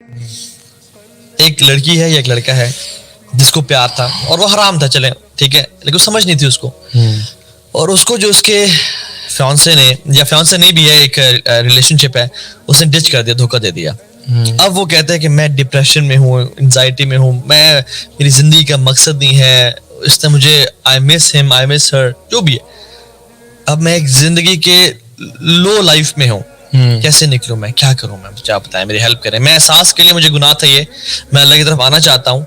ایک لڑکی ہے یا ایک لڑکا ہے جس کو پیار تھا اور وہ حرام تھا, چلیں ٹھیک ہے, لیکن سمجھ نہیں تھی اس کو, اور اس کو جو اس کے فیانسے نے یا فیانسے نہیں بھی ہے, ایک ریلیشن شپ ہے, اس نے ڈچ کر دیا, دھوکہ دے دیا. اب وہ کہتا ہے کہ میں ڈپریشن میں ہوں, انزائٹی میں ہوں, میں میری زندگی کا مقصد نہیں ہے, اس نے مجھے آئی مس ہم, آئی مس ہر, جو بھی ہے. اب میں ایک زندگی کے لو لائف میں ہوں, کیسے نکلوں میں, کیا کروں میں, مجھے آپ بتائیں, میری ہیلپ کریں. میں احساس کے لیے مجھے گناہ تھا یہ, میں اللہ کی طرف آنا چاہتا ہوں,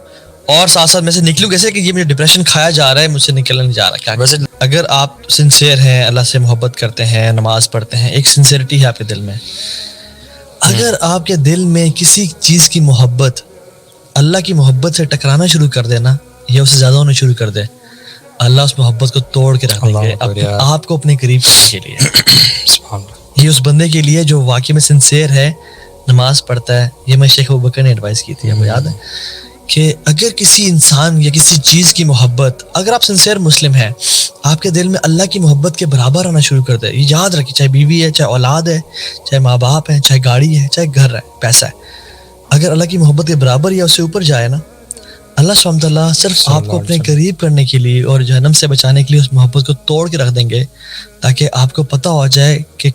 اور ساتھ ساتھ میں سے نکلوں کیسے کہ یہ مجھے ڈپریشن کھایا جا رہا ہے, مجھ سے نکلنا نہیں جا رہا. کیا ویسے اگر آپ سنسیئر ہیں, اللہ سے محبت کرتے ہیں, نماز پڑھتے ہیں, ایک سنسیئرٹی ہے آپ کے دل میں, اگر آپ کے دل میں کسی چیز کی محبت اللہ کی محبت سے ٹکرانا شروع کر دے نا, یا اسے زیادہ ہونا شروع کر دے, اللہ اس محبت کو توڑ کے رکھ دیں گے آپ کو اپنے قریب کرنے کے لیے. یہ اس بندے کے لیے جو واقعی میں سنسیئر ہے, نماز پڑھتا ہے. یہ میں شیخ ابوبکر نے ایڈوائز کی تھی, آپ کو یاد ہے, کہ اگر کسی انسان یا کسی چیز کی محبت, اگر آپ سنسیئر مسلم ہیں, آپ کے دل میں اللہ کی محبت کے برابر آنا شروع کر دے, یہ یاد رکھیے, چاہے بیوی ہے, چاہے اولاد ہے, چاہے ماں باپ ہے, چاہے گاڑی ہے, چاہے گھر ہے, پیسہ ہے, اگر اللہ کی محبت کے برابر یا اس سے اوپر جائے نا, اللہ سبحانہ تعالیٰ صرف آپ کو اپنے قریب کرنے کے لیے اور جہنم سے بچانے کے لیے اس محبت کو توڑ کے رکھ دیں گے, تاکہ آپ کو پتہ ہو جائے کہ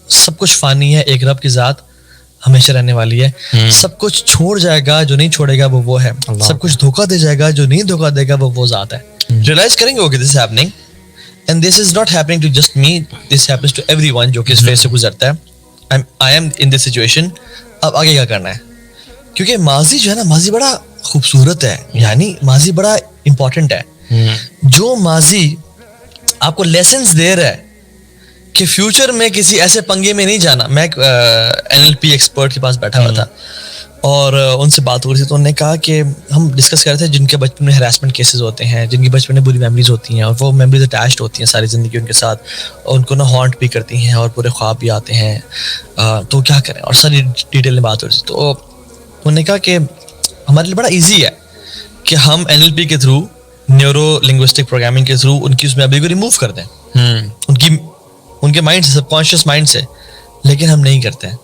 سب کچھ فانی ہے, ایک رب کی ذات ہمیشہ رہنے والی ہے. سب کچھ چھوڑ جائے گا, جو نہیں چھوڑے گا وہ ہے. سب کچھ دھوکہ دے جائے گا, جو نہیں دھوکہ دے گا وہ ذات ہے. ریئلائز کریں گے okay, this is happening and this is not happening to just me, this happens to everyone جو کہ اس فیز سے گزرتا ہے. I am in this situation. اب آگے کیا کرنا ہے, کیونکہ ماضی جو ہے نا, ماضی بڑا خوبصورت ہے, یعنی ماضی بڑا امپورٹنٹ ہے. جو ماضی آپ کو لیسنس دے رہا ہے کہ فیوچر میں کسی ایسے پنگے میں نہیں جانا. میں ایک NLP ایکسپرٹ کے پاس بیٹھا ہوا تھا اور ان سے بات ہو رہی تھی, تو انہوں نے کہا کہ ہم ڈسکس کر رہے تھے جن کے بچپن میں ہراسمنٹ کیسز ہوتے ہیں, جن کی بچپن میں بری میموریز ہوتی ہیں, اور وہ میموریز اٹیچڈ ہوتی ہیں ساری زندگی ان کے ساتھ, اور ان کو نا ہانٹ بھی کرتی ہیں اور پورے خواب بھی آتے ہیں, تو کیا کریں, اور ساری ڈیٹیل میں بات ہو رہی تھی. تو انہوں نے کہا کہ ہمارے لیے بڑا ایزی ہے کہ ہم NLP کے تھرو, نیورو لنگوسٹک پروگرامنگ کے تھرو ان کی اس میموری کو ریموو کر دیں, ان کے مائنڈ سے, سب کانشیس مائنڈ سے, لیکن ہم نہیں کرتے ہیں.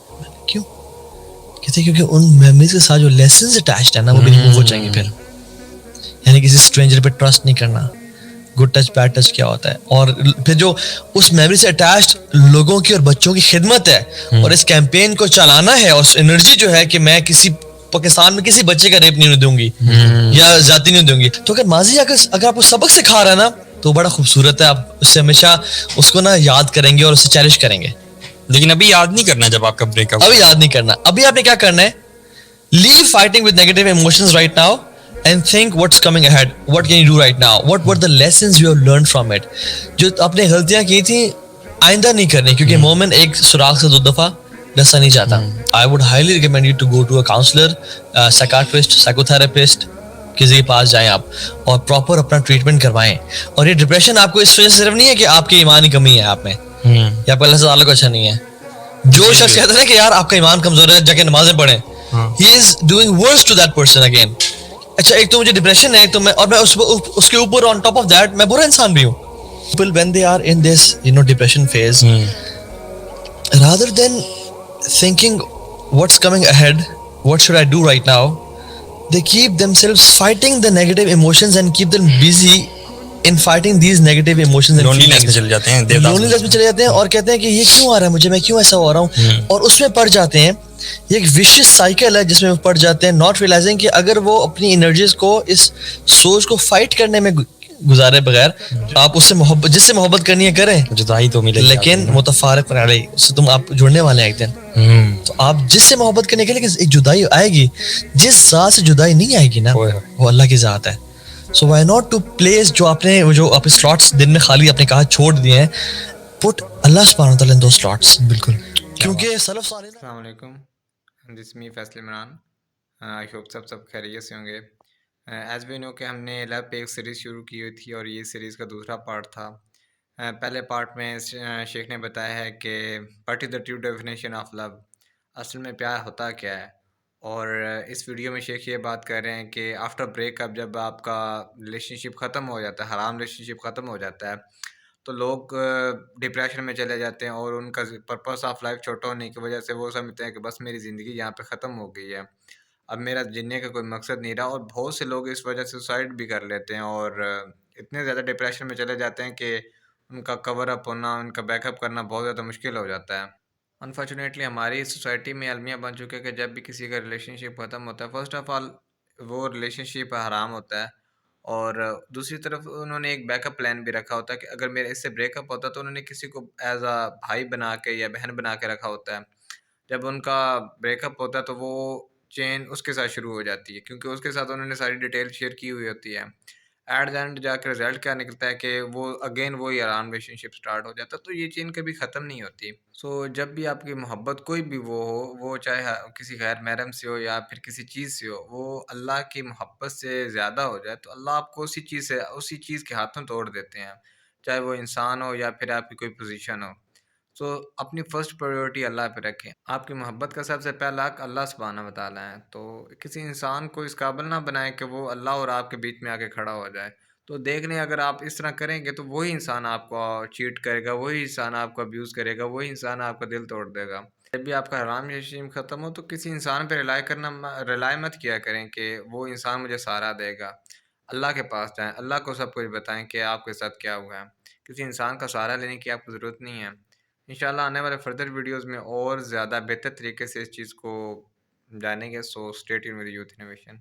کیوں؟ کہتے ہیں کیونکہ ان میموریز کے ساتھ جو لیسنز اٹیچڈ ہیں نا, وہ بھی ریموو ہو جائیں گے پھر. یعنی کسی اسٹرینجر پہ ٹرسٹ نہیں کرنا, گڈ ٹچ بیڈ ٹچ کیا ہوتا ہے, اور پھر جو اس میموری سے اٹیچڈ لوگوں کی اور بچوں کی خدمت ہے, اور اس کیمپین کو چلانا ہے, اور انرجی جو ہے کہ میں کسی پاکستان میں کسی بچے کا ریپ نہیں دوں گی یا زیادتی نہیں دوں گی. تو اگر ماضی اگر آپ کو سبق سکھا رہا ہے نا, تو بڑا خوبصورت ہے, آپ اس سے ہمیشہ اس کو نا یاد کریں گے اور اسے چیریش کریں گے. لیکن ابھی یاد نہیں کرنا جب آپ کا بریک اپ, ابھی یاد نہیں کرنا. ابھی آپ نے کیا کرنا ہے, live fighting with negative emotions right now and think what's coming ahead, what can you do right now, what were the lessons you have learned from it. جو آپ نے غلطیاں کی تھیں آئندہ نہیں کرنی, کیونکہ مومن ایک سوراخ سے 2 دفعہ ڈسا نہیں جاتا. I would highly recommend you to go to a counselor, psychiatrist, psychotherapist, کسی کے پاس جائیں آپ اور پراپر اپنا ٹریٹمنٹ کروائیں. اور یہ ڈپریشن آپ کو اس وجہ سے صرف نہیں ہے کہ آپ کے ایمان کی کمی ہے آپ میں, یا آپ کا اللہ سے تعلق اچھا نہیں ہے. جو شخص کہتا ہے کہ یار آپ کا ایمان کمزور ہے, جا کے نمازیں پڑھیں, he is doing worse to that person again. اچھا, ایک تو مجھے ڈپریشن ہے, تو میں اس کے اوپر آن ٹاپ آف دیٹ میں برا انسان بھی ہوں. People when they are in this depression phase, rather than thinking what's coming ahead, what should I do right now, they keep themselves fighting the negative emotions and keep them busy in fighting these negative emotions and loneliness میں چلے جاتے ہیں, loneliness میں چلے جاتے ہیں, اور کہتے ہیں کہ یہ کیوں آ رہا ہے مجھے, میں کیوں ایسا ہو رہا ہوں, اور اس میں پڑ جاتے ہیں. یہ ایک وشیس سائیکل ہے جس میں پڑ جاتے ہیں, ناٹ ریئلائزنگ کہ اگر وہ اپنی انرجیز کو اس سوچ کو فائٹ کرنے میں گزارے بغیر, آپ اس سے محبت, جس سے محبت کرنی ہے کریں, جدائی تو ملے, لیکن متفارق علیہ اس سے تم آپ جڑنے والے ہیں ایک دن. تو آپ جس سے محبت کرنے کے لیے ایک جدائی آئے گی, جس ذات سے جدائی نہیں آئے گی نا, وہ اللہ کی ذات ہے. So why not to place جو آپ سلاٹس دن میں خالی آپ نے کہا چھوڑ دیے ہیں, پٹ اللہ سبحانہ وتعالی ان دو سلاٹس. بالکل, کیونکہ سلف صالح. السلام علیکم, دس می فیصل عمران. آئی ہوپ سب خیریت سے ہوں گے. ایز وی نو کہ ہم نے لو پہ ایک سیریز شروع کی ہوئی تھی, اور یہ سیریز کا دوسرا پارٹ تھا. پہلے پارٹ میں شیخ نے بتایا ہے کہ what is the true definition of love, اصل میں پیار ہوتا کیا ہے. اور اس ویڈیو میں شیخ یہ بات کر رہے ہیں کہ آفٹر بریک اپ, جب آپ کا ریلیشن شپ ختم ہو جاتا ہے, حرام ریلیشن شپ ختم ہو جاتا ہے, تو لوگ ڈپریشن میں چلے جاتے ہیں اور ان کا پرپس آف لائف چھوٹا ہونے کی وجہ سے وہ سمجھتے ہیں کہ بس میری زندگی یہاں پہ ختم ہو گئی ہے، اب میرا جینے کا کوئی مقصد نہیں رہا، اور بہت سے لوگ اس وجہ سے سوسائڈ بھی کر لیتے ہیں اور اتنے زیادہ ڈپریشن میں چلے جاتے ہیں کہ ان کا کور اپ ہونا، ان کا بیک اپ کرنا بہت زیادہ مشکل ہو جاتا ہے۔ انفارچونیٹلی ہماری سوسائٹی میں المیہ بن چکے کہ جب بھی کسی کا ریلیشن شپ ختم ہوتا ہے، فرسٹ آف آل وہ ریلیشن شپ حرام ہوتا ہے، اور دوسری طرف انہوں نے ایک بیک اپ پلان بھی رکھا ہوتا ہے کہ اگر میرے اس سے بریک اپ ہوتا ہے تو انہوں نے کسی کو ایز اے بھائی بنا کے یا بہن بنا کے رکھا ہوتا ہے۔ جب ان کا بریک اپ ہوتا ہے تو وہ چین اس کے ساتھ شروع ہو جاتی ہے، کیونکہ اس کے ساتھ انہوں نے ساری ڈیٹیل شیئر کی ہوئی ہوتی ہے۔ ایٹ دا اینڈ جا کے رزلٹ کیا نکلتا ہے کہ وہ اگین وہی آرام ریلیشن شپ اسٹارٹ ہو جاتا ہے، تو یہ چین کبھی ختم نہیں ہوتی۔ سو جب بھی آپ کی محبت کوئی بھی وہ ہو، وہ چاہے کسی غیر محرم سے ہو یا پھر کسی چیز سے ہو، وہ اللہ کی محبت سے زیادہ ہو جائے تو اللہ آپ کو اسی چیز کے ہاتھوں توڑ دیتے ہیں، چاہے وہ انسان ہو یا پھر آپ کی کوئی پوزیشن ہو۔ سو اپنی فرسٹ پریورٹی اللہ پہ رکھیں، آپ کی محبت کا سب سے پہلا حق اللہ سبحانہ و تعالیٰ ہے، تو کسی انسان کو اس قابل نہ بنائیں کہ وہ اللہ اور آپ کے بیچ میں آ کے کھڑا ہو جائے۔ تو دیکھ لیں اگر آپ اس طرح کریں گے تو وہی انسان آپ کو چیٹ کرے گا، وہی انسان آپ کو ابیوز کرے گا، وہی انسان آپ کا دل توڑ دے گا۔ جب بھی آپ کا حرام رشیم ختم ہو تو کسی انسان پہ ریلائی مت کیا کریں کہ وہ انسان مجھے سہارا دے گا۔ اللہ کے پاس جائیں، اللہ کو سب کچھ بتائیں کہ آپ کے ساتھ کیا ہوا ہے، کسی انسان کا سہارا لینے کی آپ کو ضرورت نہیں ہے۔ انشاءاللہ آنے والے فردر ویڈیوز میں اور زیادہ بہتر طریقے سے اس چیز کو جانیں گے، so stay tune with youth innovation.